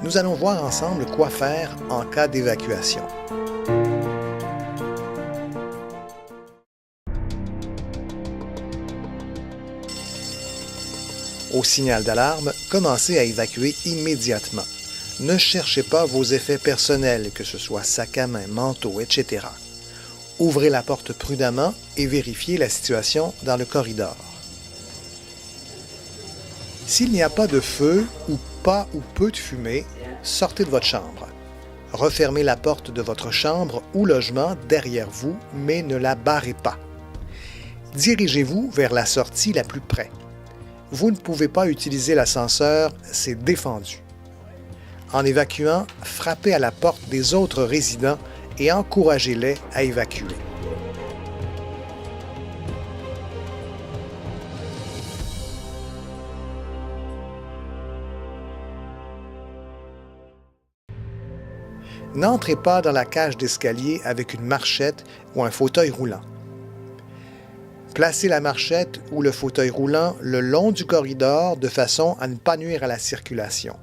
Nous allons voir ensemble quoi faire en cas d'évacuation. Au signal d'alarme, commencez à évacuer immédiatement. Ne cherchez pas vos effets personnels, que ce soit sac à main, manteau, etc. Ouvrez la porte prudemment et vérifiez la situation dans le corridor. S'il n'y a pas de feu ou pas ou peu de fumée, sortez de votre chambre. Refermez la porte de votre chambre ou logement derrière vous, mais ne la barrez pas. Dirigez-vous vers la sortie la plus près. Vous ne pouvez pas utiliser l'ascenseur, c'est défendu. En évacuant, frappez à la porte des autres résidents et encouragez-les à évacuer. N'entrez pas dans la cage d'escalier avec une marchette ou un fauteuil roulant. Placez la marchette ou le fauteuil roulant le long du corridor de façon à ne pas nuire à la circulation.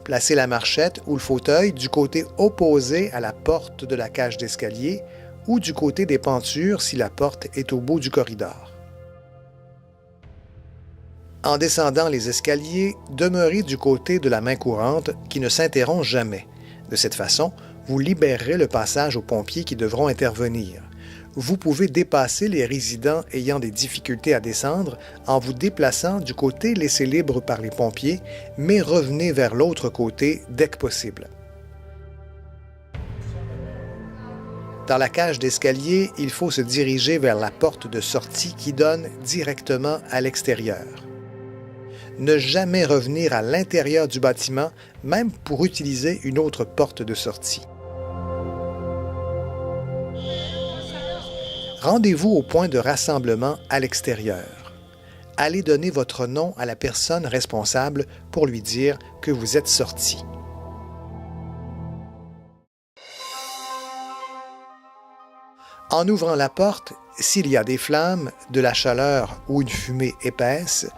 Placez la marchette ou le fauteuil du côté opposé à la porte de la cage d'escalier ou du côté des pentures si la porte est au bout du corridor. En descendant les escaliers, demeurez du côté de la main courante qui ne s'interrompt jamais. De cette façon, vous libérerez le passage aux pompiers qui devront intervenir. Vous pouvez dépasser les résidents ayant des difficultés à descendre en vous déplaçant du côté laissé libre par les pompiers, mais revenez vers l'autre côté dès que possible. Dans la cage d'escalier, il faut se diriger vers la porte de sortie qui donne directement à l'extérieur. Ne jamais revenir à l'intérieur du bâtiment, même pour utiliser une autre porte de sortie. Rendez-vous au point de rassemblement à l'extérieur. Allez donner votre nom à la personne responsable pour lui dire que vous êtes sorti. En ouvrant la porte, s'il y a des flammes, de la chaleur ou une fumée épaisse,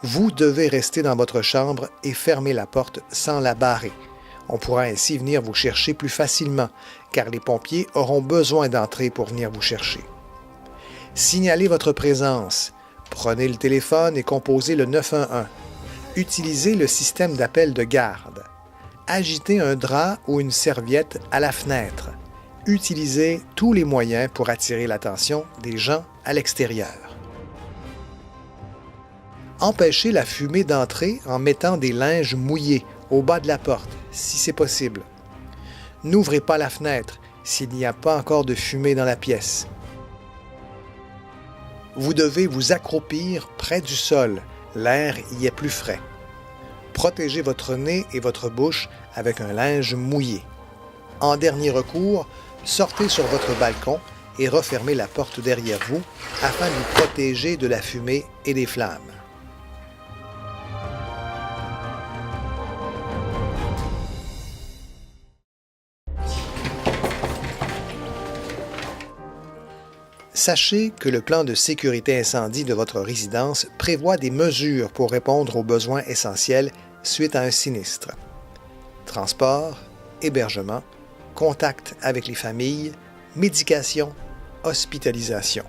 vous devez rester dans votre chambre et fermer la porte sans la barrer. On pourra ainsi venir vous chercher plus facilement, car les pompiers auront besoin d'entrer pour venir vous chercher. Signalez votre présence. Prenez le téléphone et composez le 911. Utilisez le système d'appel de garde. Agitez un drap ou une serviette à la fenêtre. Utilisez tous les moyens pour attirer l'attention des gens à l'extérieur. Empêchez la fumée d'entrer en mettant des linges mouillés au bas de la porte, si c'est possible. N'ouvrez pas la fenêtre s'il n'y a pas encore de fumée dans la pièce. Vous devez vous accroupir près du sol, l'air y est plus frais. Protégez votre nez et votre bouche avec un linge mouillé. En dernier recours, sortez sur votre balcon et refermez la porte derrière vous afin de vous protéger de la fumée et des flammes. Sachez que le plan de sécurité incendie de votre résidence prévoit des mesures pour répondre aux besoins essentiels suite à un sinistre. Transport, hébergement, contact avec les familles, médication, hospitalisation.